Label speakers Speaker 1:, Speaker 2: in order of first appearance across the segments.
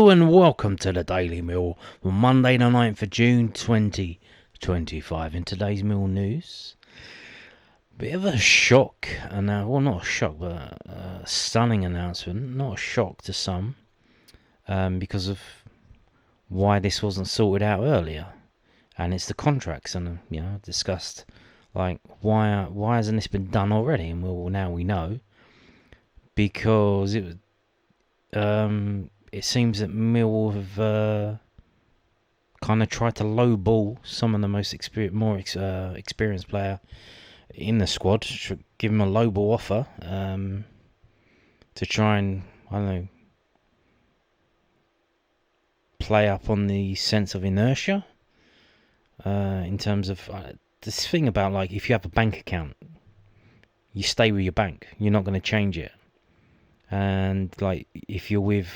Speaker 1: Hello and welcome to the Daily Mill for Monday the 9th of June 2025. In today's Mill news, bit of a shock, well, not a shock, but a stunning announcement. Not a shock to some, because of why this wasn't sorted out earlier. And it's the contracts, and discussed like why hasn't this been done already? And now we know, because it seems that Millwall have kind of tried to lowball some of the most experienced player in the squad, give him a lowball offer to try and, I don't know, play up on the sense of inertia in terms of this thing about, like, if you have a bank account, you stay with your bank, you're not going to change it. And like, if you're with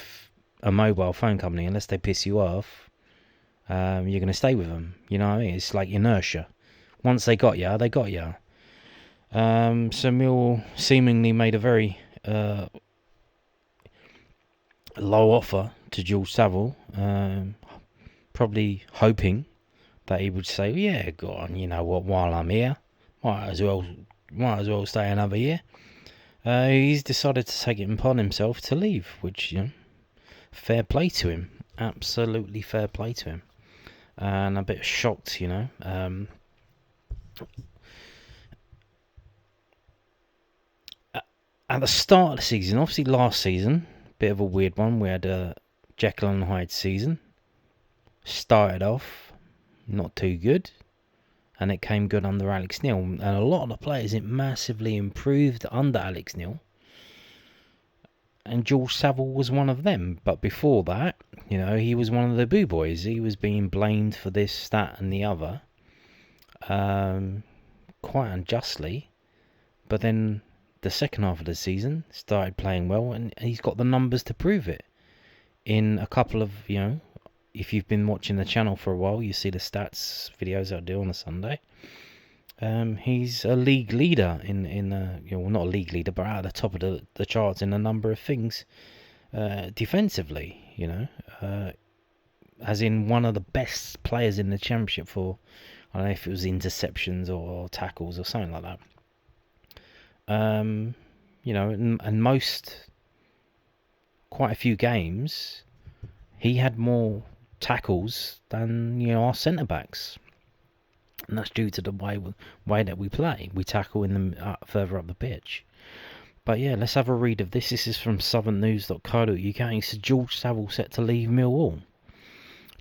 Speaker 1: a mobile phone company, unless they piss you off, you're going to stay with them. You know what I mean? It's like inertia. Once they got you, they got you. So Millwall seemingly made a very low offer to Jules Saville, probably hoping that he would say, "Yeah, go on. You know what? While I'm here, might as well stay another year." He's decided to take it upon himself to leave, which, fair play to him. Absolutely fair play to him. And a bit shocked, At the start of the season, obviously last season, bit of a weird one. We had a Jekyll and Hyde season. Started off not too good, and it came good under Alex Neil. And a lot of the players, it massively improved under Alex Neil. And Jules Saville was one of them. But before that, he was one of the boo boys. He was being blamed for this, that, and the other, quite unjustly. But then the second half of the season started playing well, and he's got the numbers to prove it. In a couple of, if you've been watching the channel for a while, you see the stats videos I do on a Sunday. He's a league leader in not a league leader, but at the top of the charts in a number of things defensively. As in one of the best players in the championship for, I don't know if it was interceptions or tackles or something like that. And quite a few games, he had more tackles than our centre backs, and that's due to the way that we play. We tackle in the further up the pitch. But yeah, let's have a read of this. This is from southernnews.co.uk. So Jules Saville set to leave Millwall.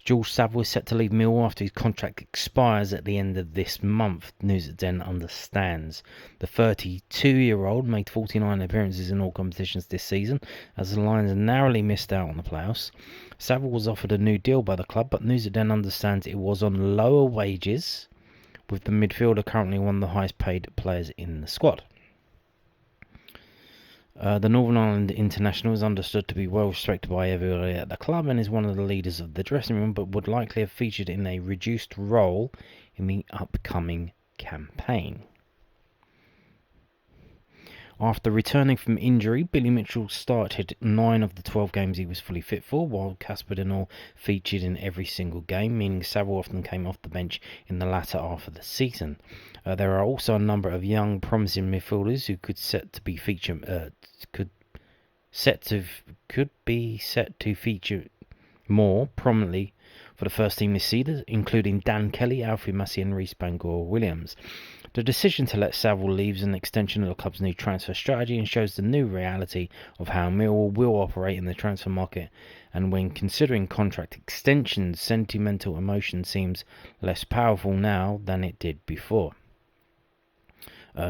Speaker 1: Jules Saville is set to leave Millwall after his contract expires at the end of this month, News at Den understands. The 32-year-old made 49 appearances in all competitions this season, as the Lions narrowly missed out on the playoffs. Saville was offered a new deal by the club, but News at Den understands it was on lower wages, with the midfielder currently one of the highest paid players in the squad. The Northern Ireland international is understood to be well respected by everybody at the club and is one of the leaders of the dressing room, but would likely have featured in a reduced role in the upcoming campaign. After returning from injury, Billy Mitchell started 9 of the 12 games he was fully fit for, while Casper Denor featured in every single game, meaning Saville often came off the bench in the latter half of the season. There are also a number of young, promising midfielders who could be set to feature more prominently for the first team this season, including Dan Kelly, Alfie Massey, and Reece Bangor-Williams. The decision to let Saville leave is an extension of the club's new transfer strategy and shows the new reality of how Millwall will operate in the transfer market. And when considering contract extensions, sentimental emotion seems less powerful now than it did before.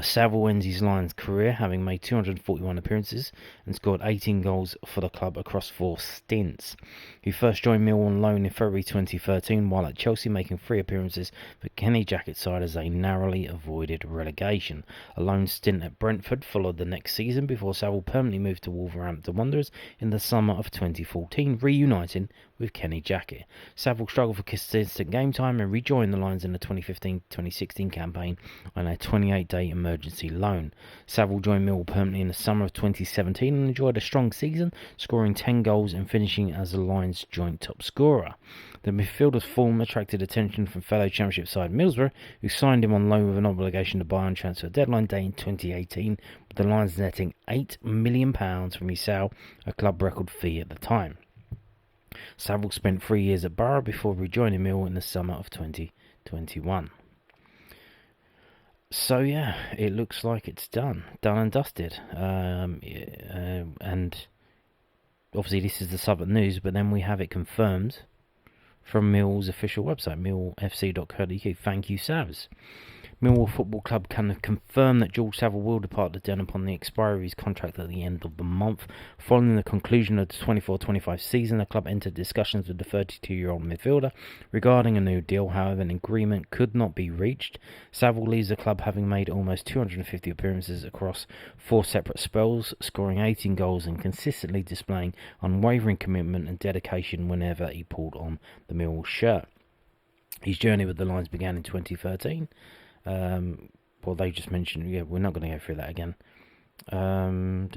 Speaker 1: Saville ends his Lions career having made 241 appearances and scored 18 goals for the club across 4 stints. He first joined Millwall on loan in February 2013 while at Chelsea, making 3 appearances for Kenny Jackett's side as they narrowly avoided relegation. A loan stint at Brentford followed the next season before Saville permanently moved to Wolverhampton Wanderers in the summer of 2014, reuniting with Kenny Jackett. Saville struggled for consistent game time and rejoined the Lions in the 2015-2016 campaign on a 28-day emergency loan. Saville joined Millwall permanently in the summer of 2017 and enjoyed a strong season, scoring 10 goals and finishing as the Lions' joint top scorer. The midfielder's form attracted attention from fellow Championship side Middlesbrough, who signed him on loan with an obligation to buy on transfer deadline day in 2018, with the Lions netting £8 million from his sale, a club record fee at the time. Saville spent 3 years at Borough before rejoining Millwall in the summer of 2021. So yeah, it looks like it's done and dusted. And obviously this is the Southern news, but then we have it confirmed from Millwall's official website, millfc.co.uk. Thank you, Savs. Millwall Football Club can confirm that George Saville will depart the Den upon the expiry of his contract at the end of the month. Following the conclusion of the 24-25 season, the club entered discussions with the 32-year-old midfielder regarding a new deal. However, an agreement could not be reached. Saville leaves the club having made almost 250 appearances across 4 separate spells, scoring 18 goals and consistently displaying unwavering commitment and dedication whenever he pulled on the Millwall shirt. His journey with the Lions began in 2013. Well, they just mentioned, we're not going to go through that again. Over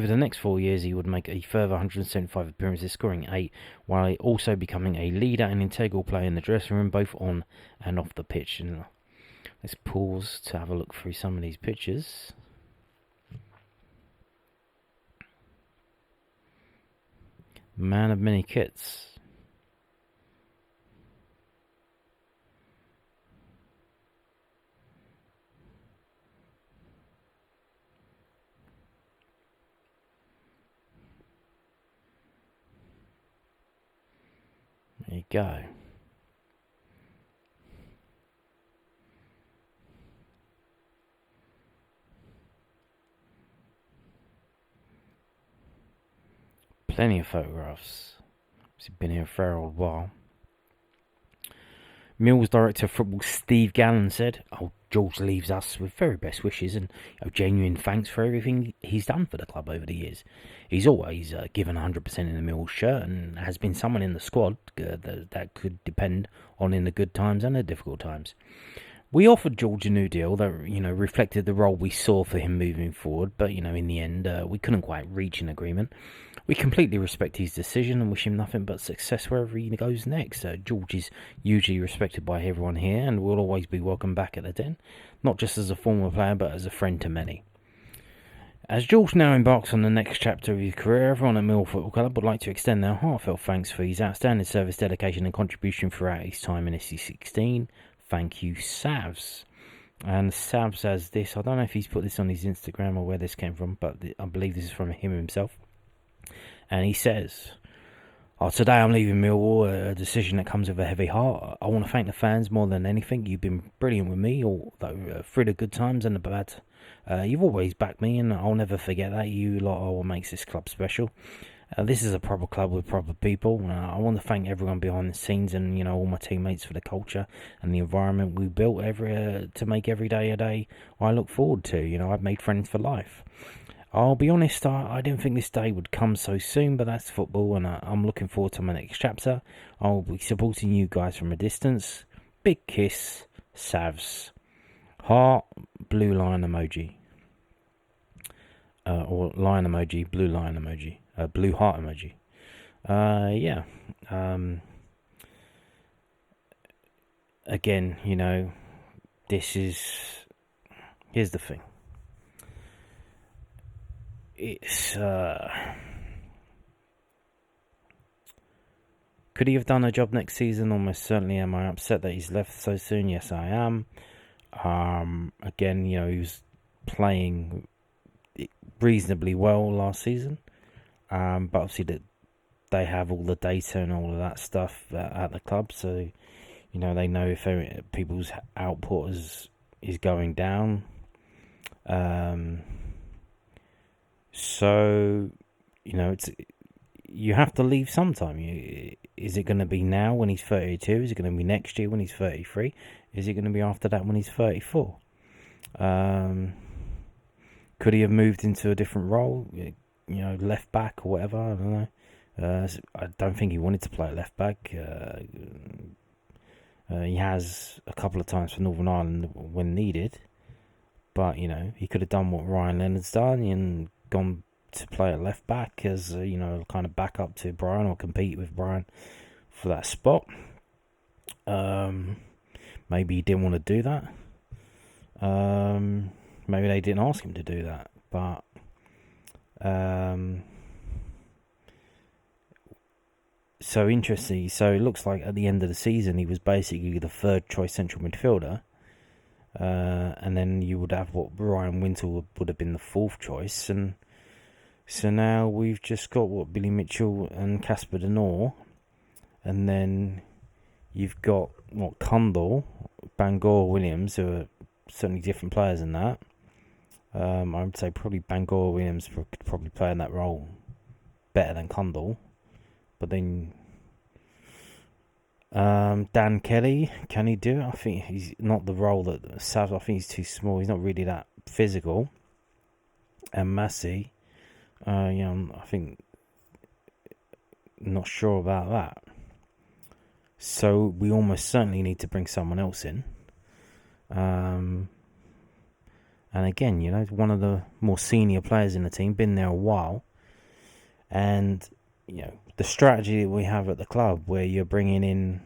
Speaker 1: the next 4 years, he would make a further 175 appearances, scoring 8, while also becoming a leader and integral player in the dressing room, both on and off the pitch. And let's pause to have a look through some of these pictures. Man of many kits. There you go. Plenty of photographs. He's been here for a old while. Millwall's director of football Steve Gallen said, George leaves us with very best wishes and genuine thanks for everything he's done for the club over the years. He's always given 100% in the Millwall shirt and has been someone in the squad that could depend on in the good times and the difficult times. We offered George a new deal that reflected the role we saw for him moving forward, but in the end we couldn't quite reach an agreement. We completely respect his decision and wish him nothing but success wherever he goes next. George is hugely respected by everyone here and will always be welcome back at the Den, not just as a former player but as a friend to many. As George now embarks on the next chapter of his career, everyone at Millwall Football Club would like to extend their heartfelt thanks for his outstanding service, dedication and contribution throughout his time in SC16. Thank you, Savs. And Savs says this, I don't know if he's put this on his Instagram or where this came from, but I believe this is from him himself. And he says, today I'm leaving Millwall, a decision that comes with a heavy heart. I want to thank the fans more than anything. You've been brilliant with me, although through the good times and the bad. You've always backed me, and I'll never forget that. You lot are what makes this club special. This is a proper club with proper people. I want to thank everyone behind the scenes and all my teammates for the culture and the environment we built to make every day a day I look forward to. I've made friends for life. I'll be honest, I didn't think this day would come so soon, but that's football, and I'm looking forward to my next chapter. I'll be supporting you guys from a distance. Big kiss, Savs. Heart, blue line emoji. Or line emoji, blue line emoji. Blue heart emoji. Again, here's the thing. It's could he have done a job next season? Almost certainly. Am I upset that he's left so soon? Yes, I am. Again, he was playing reasonably well last season, but obviously that they have all the data and all of that stuff at the club, so they know if people's output is going down. So, you have to leave sometime. Is it going to be now when he's 32? Is it going to be next year when he's 33? Is it going to be after that when he's 34? Could he have moved into a different role? Left back or whatever? I don't know. I don't think he wanted to play at left back. He has a couple of times for Northern Ireland when needed, but he could have done what Ryan Leonard's done and gone to play at left back as kind of back up to Brian or compete with Brian for that spot. Maybe he didn't want to do that. Maybe they didn't ask him to do that, but so interesting. So it looks like at the end of the season he was basically the third choice central midfielder, and then you would have what Ryan Wintle would have been the fourth choice, and so now we've just got what Billy Mitchell and Casper De Norre, and then you've got what Cundall, Bangor, Williams, who are certainly different players than that. I would say probably Bangor Williams could probably play in that role better than Cundall. But then Dan Kelly, can he do it? I think he's not the role that Sav. I think he's too small. He's not really that physical. And Massey, I think not sure about that. So we almost certainly need to bring someone else in. And again, one of the more senior players in the team, been there a while, and the strategy that we have at the club, where you're bringing in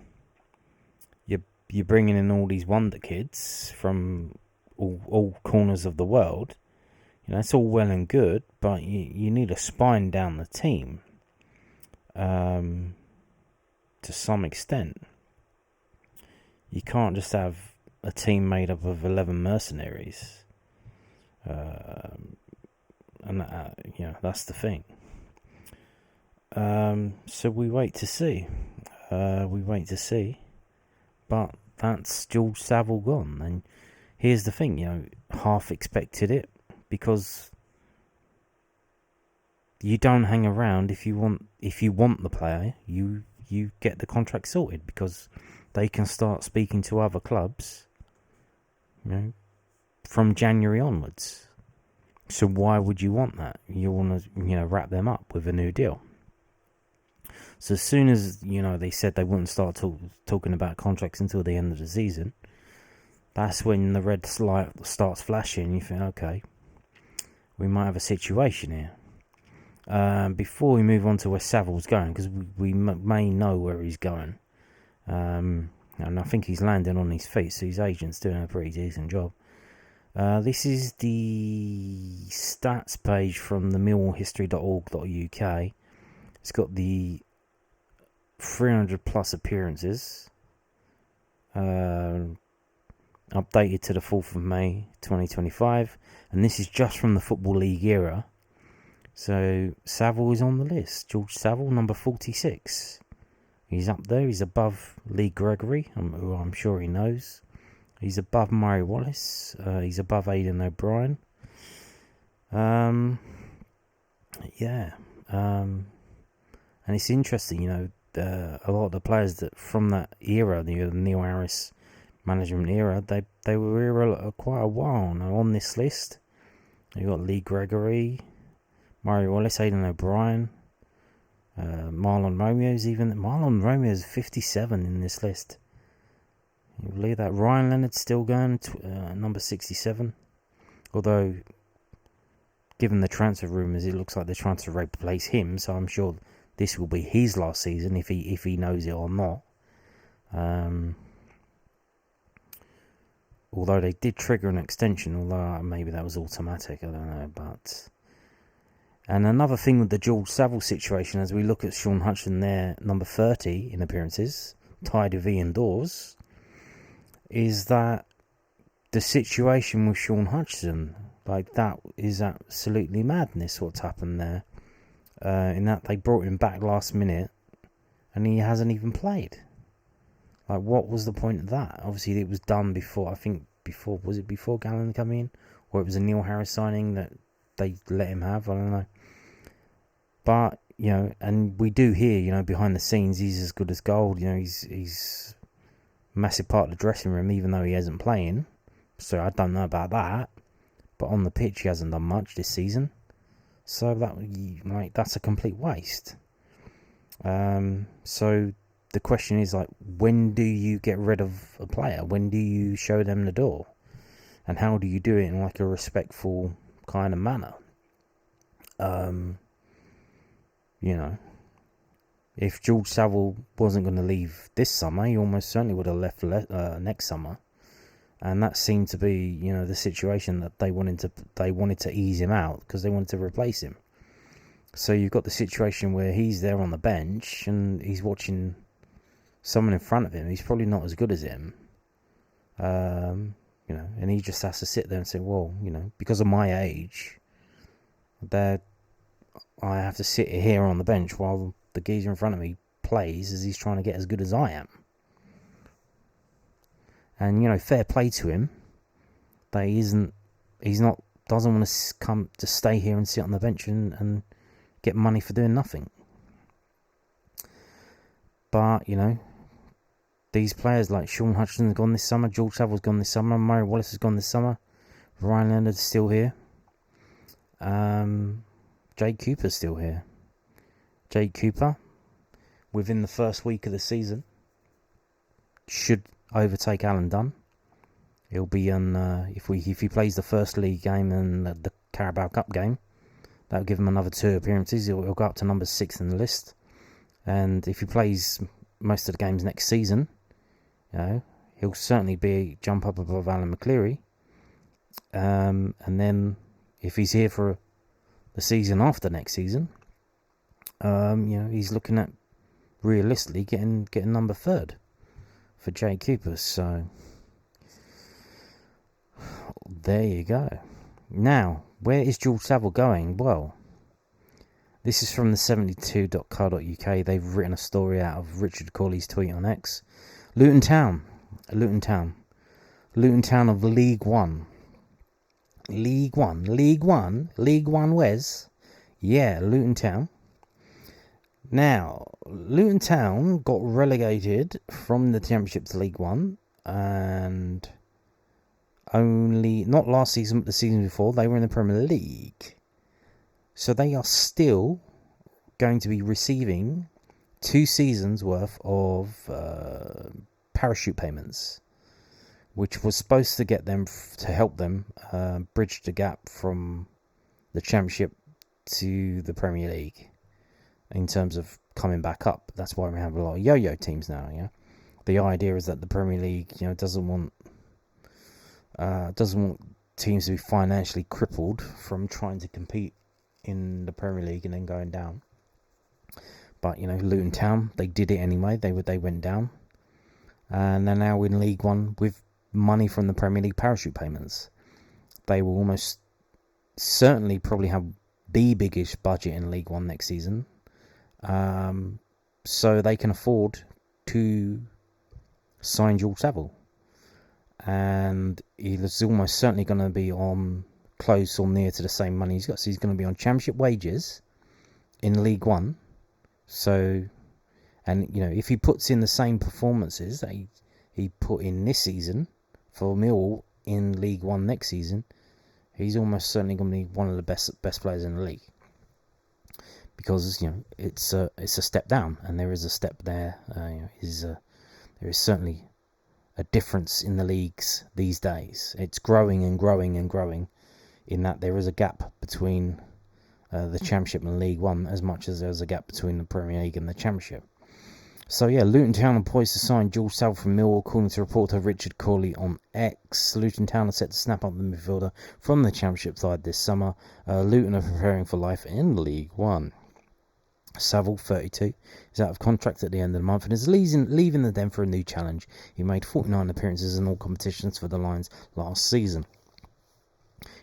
Speaker 1: all these wonder kids from all corners of the world. It's all well and good, but you need a spine down the team. To some extent, you can't just have a team made up of 11 mercenaries. And that's the thing. So we wait to see. But that's George Saville gone. And here's the thing, half expected it, because you don't hang around if you want the player. You get the contract sorted, because they can start speaking to other clubs, from January onwards. So why would you want that? You want to, wrap them up with a new deal. So as soon as, they said they wouldn't start talking about contracts until the end of the season, that's when the red light starts flashing. You think, okay, we might have a situation here. Before we move on to where Saville's going, because we may know where he's going, and I think he's landing on his feet, so his agent's doing a pretty decent job. This is the stats page from the millwallhistory.org.uk. It's got the 300 plus appearances, updated to the 4th of May 2025, and this is just from the Football League era. So Saville is on the list. George Saville, number 46. He's up there. He's above Lee Gregory, who I'm sure he knows. He's above Murray Wallace. He's above Aidan O'Brien. And it's interesting, a lot of the players that from that era, the Neil Harris management era, they were here quite a while. Now on this list, you got Lee Gregory, Murray Wallace, Aidan O'Brien, Marlon Romeo's 57 in this list. You believe that? Ryan Leonard's still going, number 67. Although, given the transfer rumours, it looks like they're trying to replace him, so I'm sure this will be his last season, if he knows it or not. Although they did trigger an extension, although maybe that was automatic, I don't know. And another thing with the George Saville situation, as we look at Sean Hutchinson there, number 30 in appearances, tied with Ian Dawes, is that the situation with Sean Hutchinson, that is absolutely madness what's happened there. In that they brought him back last minute and he hasn't even played. What was the point of that? Obviously it was done before, was it before Gallen coming in? Or it was a Neil Harris signing that they let him have, I don't know. But, and we do hear, behind the scenes, he's as good as gold. He's massive part of the dressing room, even though he isn't playing. So I don't know about that. But on the pitch, he hasn't done much this season. So that's a complete waste. So the question is, like, when do you get rid of a player? When do you show them the door? And how do you do it in like a respectful kind of manner? You know, if George Saville wasn't going to leave this summer, he almost certainly would have left next summer. And that seemed to be, you know, the situation that they wanted to ease him out because they wanted to replace him. So you've got the situation where he's there on the bench and he's watching someone in front of him. He's probably not as good as him, you know, and he just has to sit there and say, well, you know, because of my age, that I have to sit here on the bench while the geezer in front of me plays as he's trying to get as good as I am. And, you know, fair play to him. But doesn't want to come to stay here and sit on the bench and get money for doing nothing. But, you know, these players like Sean Hutchinson's gone this summer, George Saville's gone this summer, Murray Wallace has gone this summer, Ryan Leonard's still here. Jake Cooper's still here. Jake Cooper, within the first week of the season, should overtake Alan Dunn. He'll be on if he plays the first league game and the Carabao Cup game, that'll give him another 2 appearances. He'll go up to number 6 in the list. And if he plays most of the games next season, you know, he'll certainly jump up above Alan McCleary. And then if he's here for the season after next season, you know, he's looking at realistically getting number 3rd for Jay Cooper. So there you go. Now, where is George Saville going? Well, this is from the 72.co.uk. They've written a story out of Richard Corley's tweet on X. Luton Town of League One. League One, Wes. Yeah, Luton Town. Now, Luton Town got relegated from the Championship to League One, and not last season, but the season before, they were in the Premier League. So they are still going to be receiving 2 seasons worth of parachute payments, which was supposed to get them to help them bridge the gap from the Championship to the Premier League in terms of coming back up. That's why we have a lot of yo-yo teams now. Yeah, the idea is that the Premier League, you know, doesn't want teams to be financially crippled from trying to compete in the Premier League and then going down. But, you know, Luton Town, they did it anyway. They went down, and they're now in League One with money from the Premier League parachute payments. They will almost certainly probably have the biggest budget in League One next season, so they can afford to sign George Saville. And he's almost certainly going to be on close or near to the same money he's got. So he's going to be on Championship wages in League One. So, and, you know, if he puts in the same performances that he put in this season for Millwall in League One next season, he's almost certainly going to be one of the best players in the league. Because, you know, it's a step down, and there is a step there. There is certainly a difference in the leagues these days. It's growing and growing and growing, in that there is a gap between the Championship and League One as much as there's a gap between the Premier League and the Championship. So yeah, Luton Town are poised to sign George Saville from Millwall, according to reporter Richard Corley on X. Luton Town are set to snap up the midfielder from the Championship side this summer. Luton are preparing for life in League One. Saville, 32, is out of contract at the end of the month and is leaving the Den for a new challenge. He made 49 appearances in all competitions for the Lions last season.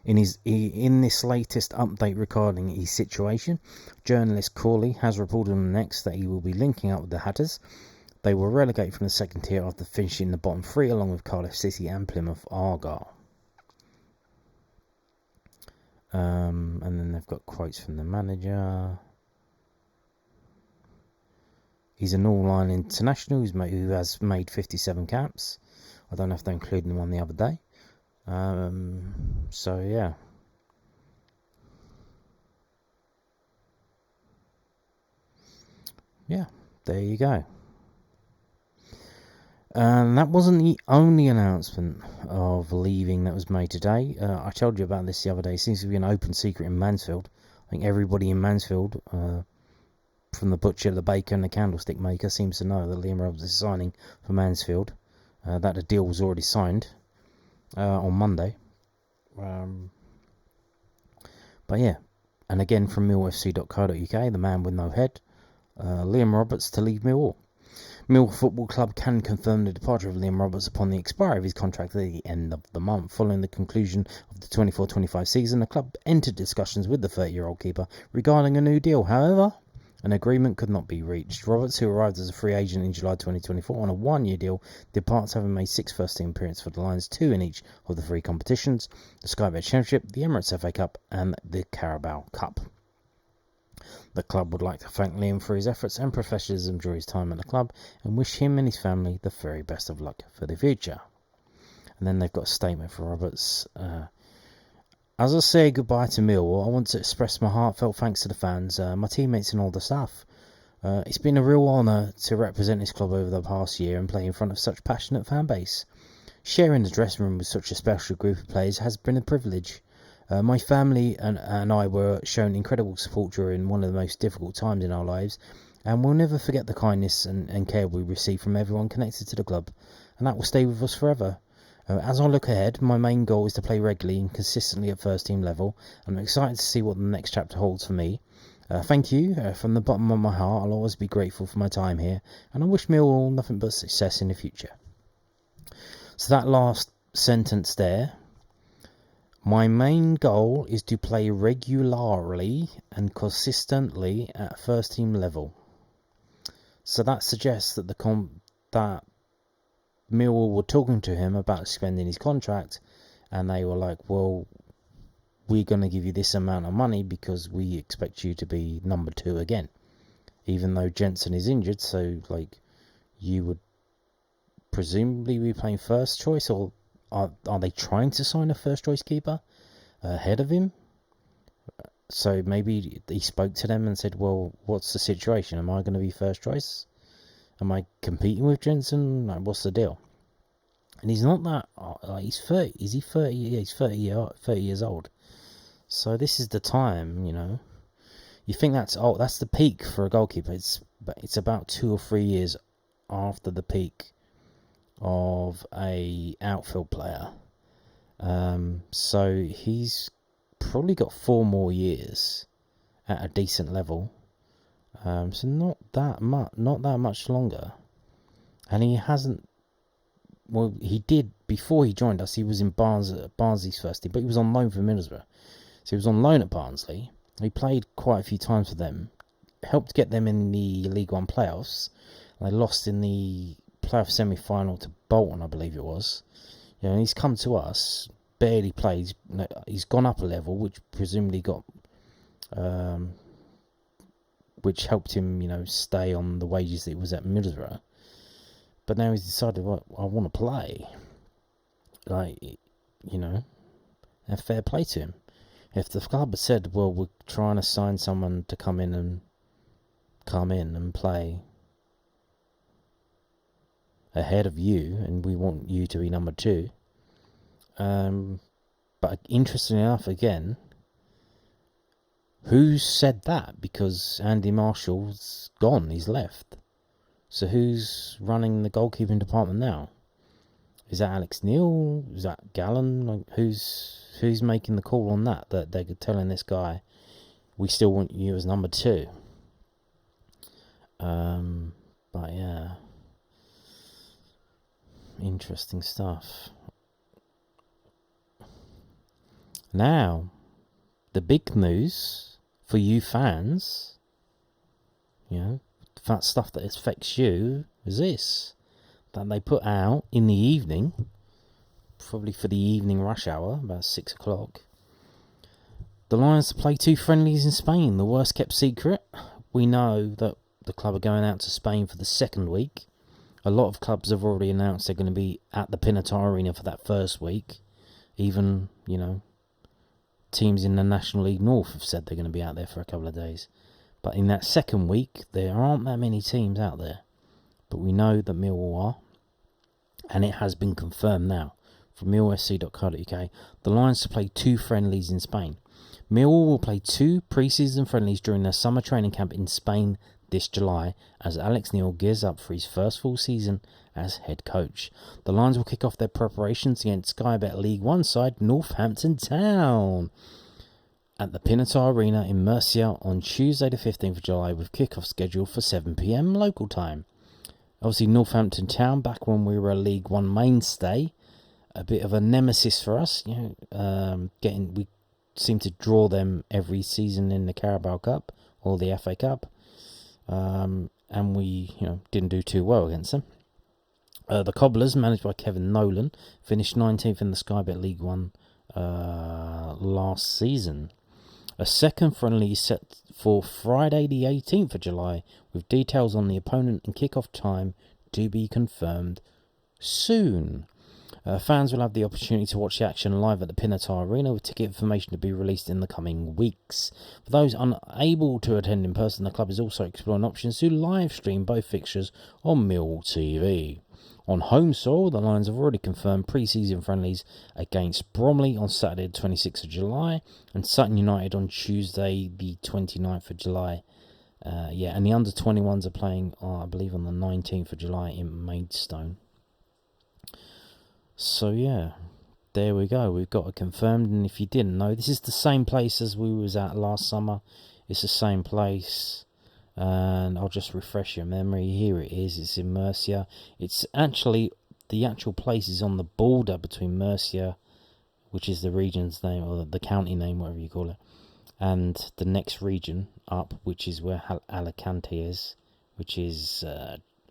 Speaker 1: In this latest update regarding his situation, journalist Corley has reported on X that he will be linking up with the Hatters. They were relegated from the second tier after finishing the bottom 3 along with Cardiff City and Plymouth Argyle. And then they've got quotes from the manager. He's an all-line international who has made 57 caps. I don't know if they included him on the other day. So yeah. yeah, there you go. And that wasn't the only announcement of leaving that was made today. I told you about this the other day. It seems to be an open secret in Mansfield. I think everybody in Mansfield, from the butcher, the baker, and the candlestick maker, seems to know that Liam Roberts is signing for Mansfield. That the deal was already signed on Monday. But yeah, and again from millfc.co.uk, the man with no head, Liam Roberts to leave Millwall. Millwall Football Club can confirm the departure of Liam Roberts upon the expiry of his contract at the end of the month. Following the conclusion of the 24-25 season, the club entered discussions with the 30-year-old keeper regarding a new deal. However, an agreement could not be reached. Roberts, who arrived as a free agent in July 2024 on a one-year deal, departs having made 6 first-team appearances for the Lions, 2 in each of the 3 competitions: the Sky Bet Championship, the Emirates FA Cup, and the Carabao Cup. The club would like to thank Liam for his efforts and professionalism during his time at the club and wish him and his family the very best of luck for the future. And then they've got a statement for Roberts. As I say goodbye to Millwall, I want to express my heartfelt thanks to the fans, my teammates and all the staff. It's been a real honour to represent this club over the past year and play in front of such a passionate fan base. Sharing the dressing room with such a special group of players has been a privilege. My family and I were shown incredible support during one of the most difficult times in our lives, and we'll never forget the kindness and care we received from everyone connected to the club, and that will stay with us forever. As I look ahead, my main goal is to play regularly and consistently at first team level. I'm excited to see what the next chapter holds for me. Thank you from the bottom of my heart. I'll always be grateful for my time here, and I wish Millwall nothing but success in the future. So that last sentence there. My main goal is to play regularly and consistently at first team level. So that suggests that that Millwall were talking to him about extending his contract, and they were like, well, we're going to give you this amount of money because we expect you to be number 2 again, even though Jensen is injured. So like, you would presumably be playing first choice, or are they trying to sign a first choice keeper ahead of him? So maybe he spoke to them and said, well, what's the situation? Am I going to be first choice? Am I competing with Jensen? Like, what's the deal? And he's not that, like, he's 30. Is he 30? Yeah, he's 30 years old. So this is the time, you know. You think that's the peak for a goalkeeper. It's about 2 or 3 years after the peak of a outfield player. So he's probably got 4 more years at a decent level. So not that much longer. And he hasn't. Well, he did before he joined us. He was in Barnsley's first team, but he was on loan for Middlesbrough. So he was on loan at Barnsley. He played quite a few times for them, helped get them in the League One playoffs. They lost in the playoff semi-final to Bolton, I believe it was. You know, he's come to us, barely played. He's gone up a level, which presumably got, which helped him, you know, stay on the wages that he was at Middlesbrough. But now he's decided, well, I want to play. Like, you know, and fair play to him. If the club had said, well, we're trying to sign someone to come in and play ahead of you, and we want you to be number 2. But interestingly enough, again, who said that? Because Andy Marshall's gone, he's left. So who's running the goalkeeping department now? Is that Alex Neil? Is that Gallen? Like, who's making the call on that? That they're telling this guy, we still want you as number 2. But yeah, interesting stuff. Now, the big news for you fans, you know, that stuff that affects you, is this. That they put out in the evening, probably for the evening rush hour, about 6 o'clock. The Lions play 2 friendlies in Spain, the worst kept secret. We know that the club are going out to Spain for the second week. A lot of clubs have already announced they're going to be at the Pinatar Arena for that first week. Even, you know, teams in the National League North have said they're going to be out there for a couple of days. But in that second week, there aren't that many teams out there. But we know that Millwall are, and it has been confirmed now from millfc.co.uk. The Lions to play 2 friendlies in Spain. Millwall will play 2 pre-season friendlies during their summer training camp in Spain this July as Alex Neil gears up for his first full season as head coach. The Lions will kick off their preparations against Sky Bet League One side Northampton Town at the Pinatar Arena in Murcia on Tuesday the 15th of July with kick-off scheduled for 7 p.m. local time. Obviously Northampton Town, back when we were a League One mainstay, a bit of a nemesis for us. We seem to draw them every season in the Carabao Cup or the FA Cup, and we didn't do too well against them. The Cobblers, managed by Kevin Nolan, finished 19th in the Sky Bet League One last season. A second friendly is set for Friday the 18th of July, with details on the opponent and kick-off time to be confirmed soon. Fans will have the opportunity to watch the action live at the Pinatar Arena, with ticket information to be released in the coming weeks. For those unable to attend in person, the club is also exploring options to live stream both fixtures on Mill TV. On home soil, the Lions have already confirmed pre-season friendlies against Bromley on Saturday the 26th of July and Sutton United on Tuesday the 29th of July. And the under-21s are playing, I believe, on the 19th of July in Maidstone. So, there we go. We've got it confirmed. And if you didn't know, this is the same place as we was at last summer. It's the same place. And I'll just refresh your memory. Here it is. It's in Murcia. It's actually, the actual place is on the border between Murcia, which is the region's name, or the county name, whatever you call it, and the next region up, which is where Alicante is, which is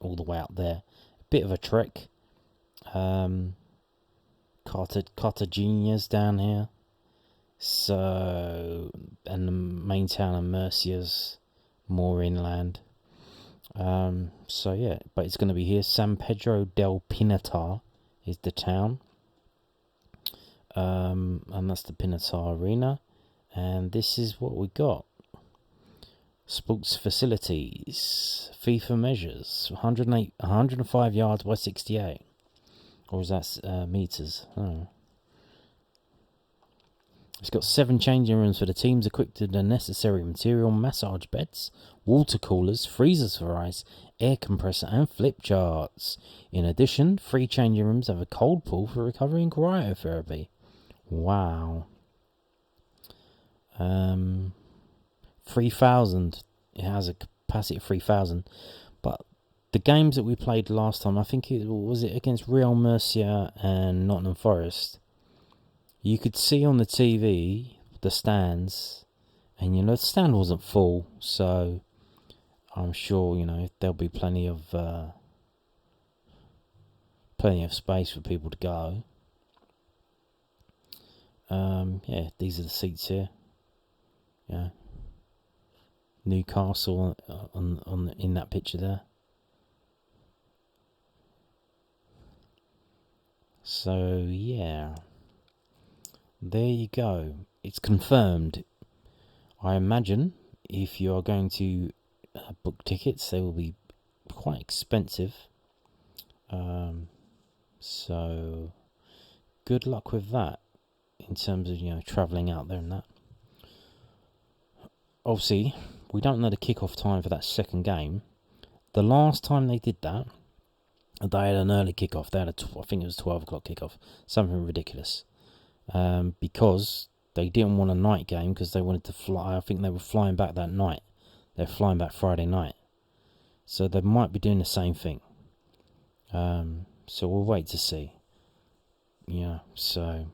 Speaker 1: all the way up there. A bit of a trek. Cartagena's down here. So, and the main town of Murcia's more inland. But it's going to be here. San Pedro del Pinatar is the town. And that's the Pinatar Arena. And this is what we got. Sports facilities. FIFA measures. 105 yards by 68. Or is that metres? Oh. It's got 7 changing rooms for the teams, equipped with the necessary material, massage beds, water coolers, freezers for ice, air compressor and flip charts. In addition, 3 changing rooms have a cold pool for recovery and cryotherapy. Wow. 3,000. It has a capacity of 3,000. But the games that we played last time, I think it was against Real Murcia and Nottingham Forest. You could see on the TV the stands, and the stand wasn't full, so I'm sure there'll be plenty of space for people to go. These are the seats here. Yeah, Newcastle in that picture there. So there you go. It's confirmed. I imagine if you are going to book tickets, they will be quite expensive. So good luck with that in terms of travelling out there and that. Obviously, we don't know the kick-off time for that second game. The last time they did that, they had an early kick-off. They had I think it was 12 o'clock kick-off. Something ridiculous. Because they didn't want a night game, because they wanted to fly. I think they were flying back that night. They're flying back Friday night. So they might be doing the same thing. So we'll wait to see. So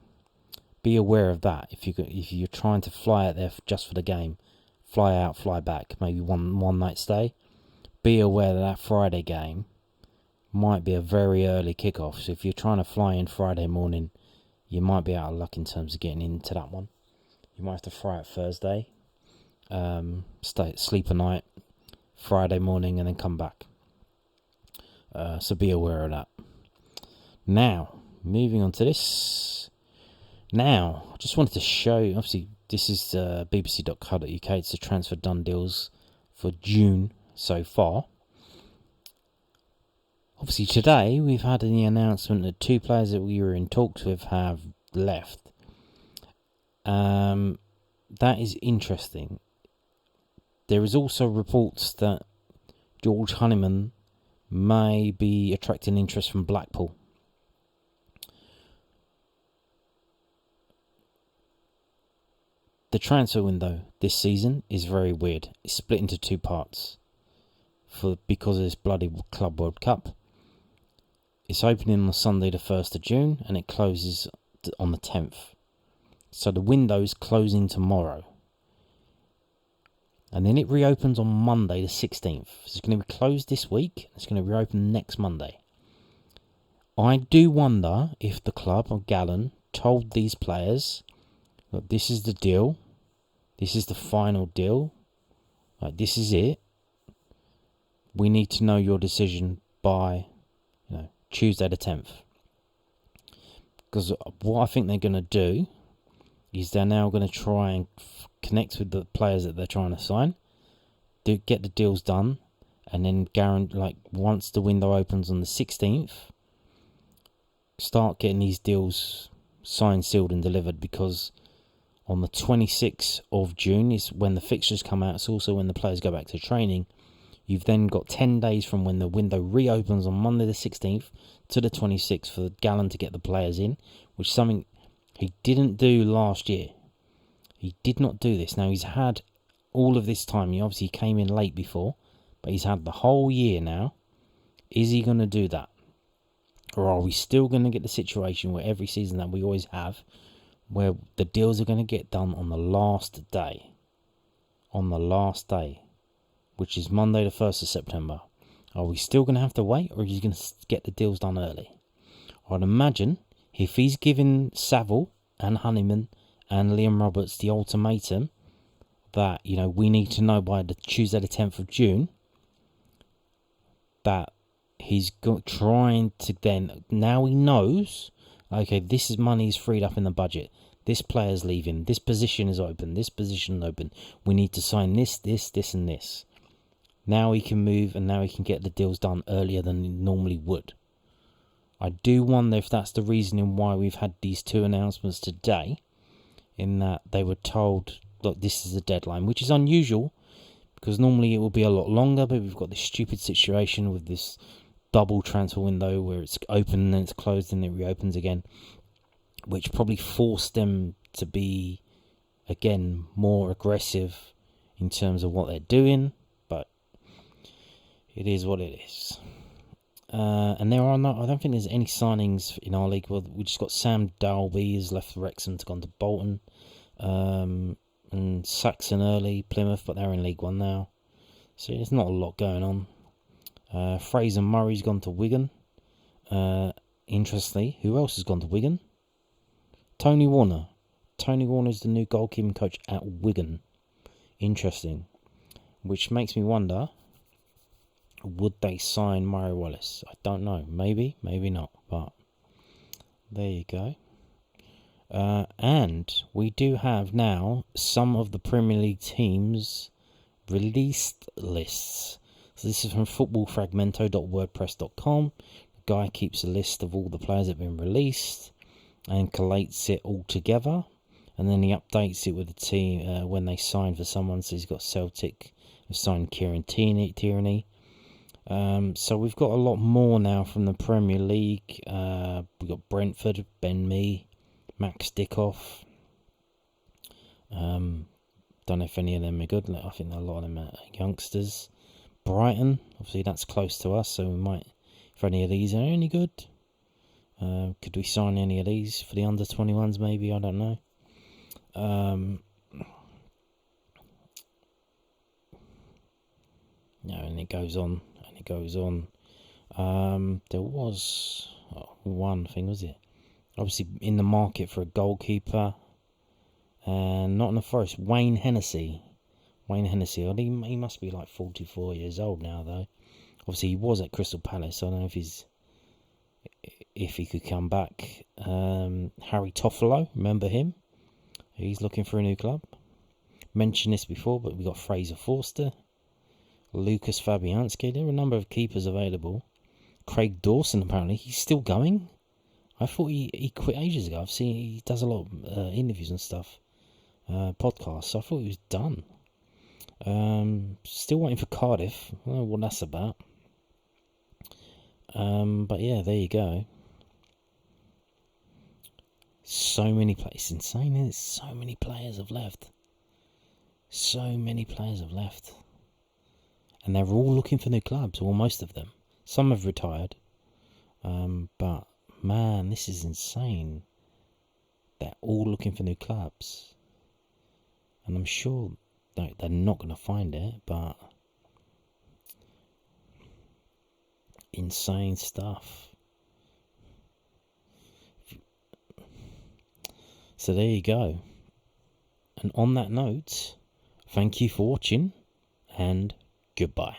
Speaker 1: be aware of that. If you're trying to fly out there just for the game, fly out, fly back, maybe one night stay. Be aware that Friday game might be a very early kickoff. So if you're trying to fly in Friday morning, you might be out of luck in terms of getting into that one. You might have to fly out Thursday, sleep a night, Friday morning, and then come back. So be aware of that. Now, moving on to this. Now, I just wanted to show you, obviously, this is bbc.co.uk. It's the transfer done deals for June so far. Obviously today we've had the announcement that 2 players that we were in talks with have left. That is interesting. There is also reports that George Honeyman may be attracting interest from Blackpool. The transfer window this season is very weird. It's split into 2 parts because of this bloody Club World Cup. It's opening on Sunday the 1st of June and it closes on the 10th. So the window's closing tomorrow. And then it reopens on Monday the 16th. So it's going to be closed this week. It's going to reopen next Monday. I do wonder if the club or Gallen told these players, look, this is the deal. This is the final deal. Like, this is it. We need to know your decision by Tuesday the 10th. Because what I think they're going to do is they're now going to try and connect with the players that they're trying to sign, get the deals done, and then once the window opens on the 16th, start getting these deals signed, sealed and delivered, because on the 26th of June is when the fixtures come out. It's also when the players go back to training. You've then got 10 days from when the window reopens on Monday the 16th to the 26th for Gallen to get the players in, which is something he didn't do last year. He did not do this. Now, he's had all of this time. He obviously came in late before, but he's had the whole year now. Is he going to do that? Or are we still going to get the situation where every season that we always have, where the deals are going to get done on the last day? On the last day, which is Monday the 1st of September. Are we still going to have to wait, or is he going to get the deals done early? I'd imagine if he's giving Saville and Honeyman and Liam Roberts the ultimatum that, we need to know by the Tuesday the 10th of June, that he's trying to then, now he knows, okay, this is money is freed up in the budget. This player's leaving. This position is open. This position is open. We need to sign this, and this. Now he can move, and now he can get the deals done earlier than he normally would. I do wonder if that's the reasoning why we've had these 2 announcements today, in that they were told, look, this is the deadline, which is unusual, because normally it will be a lot longer, but we've got this stupid situation with this double transfer window where it's open and then it's closed and it reopens again, which probably forced them to be, again, more aggressive in terms of what they're doing, but it is what it is. And there are I don't think there's any signings in our league. Well, we just got Sam Dalby has left Wrexham to gone to Bolton, and Saxon Early, Plymouth, but they're in League One now, so there's not a lot going on. Fraser Murray's gone to Wigan. Interestingly, who else has gone to Wigan? Tony Warner. Tony Warner's the new goalkeeping coach at Wigan. Interesting. Which makes me wonder, would they sign Murray Wallace? I don't know. Maybe, maybe not. But there you go. And we do have now some of the Premier League teams' released lists. So this is from footballfragmento.wordpress.com. The guy keeps a list of all the players that have been released and collates it all together. And then he updates it with the team when they sign for someone. So he's got Celtic have signed Kieran Tierney. So we've got a lot more now from the Premier League. We've got Brentford, Ben Mee, Max Dickoff. Don't know if any of them are good. I think a lot of them are youngsters. Brighton, obviously that's close to us, so we might, if any of these are any good. Could we sign any of these for the under 21s maybe? I don't know. And it goes on. There was one thing, was it? Obviously in the market for a goalkeeper. And Nottingham Forest, Wayne Hennessy. He must be like 44 years old now, though. Obviously, he was at Crystal Palace. I don't know if he could come back. Harry Toffolo, remember him? He's looking for a new club. Mentioned this before, but we got Fraser Forster. Lucas Fabianski. There are a number of keepers available. Craig Dawson, apparently. He's still going? I thought he quit ages ago. I've seen he does a lot of interviews and stuff. Podcasts. So I thought he was done. Still waiting for Cardiff. I don't know what that's about. But yeah, there you go. So many players. It's insane, isn't it? So many players have left. So many players have left. And they're all looking for new clubs, or most of them. Some have retired. But, man, this is insane. They're all looking for new clubs. And I'm sure they're not going to find it, but... insane stuff. So there you go. And on that note, thank you for watching, and goodbye.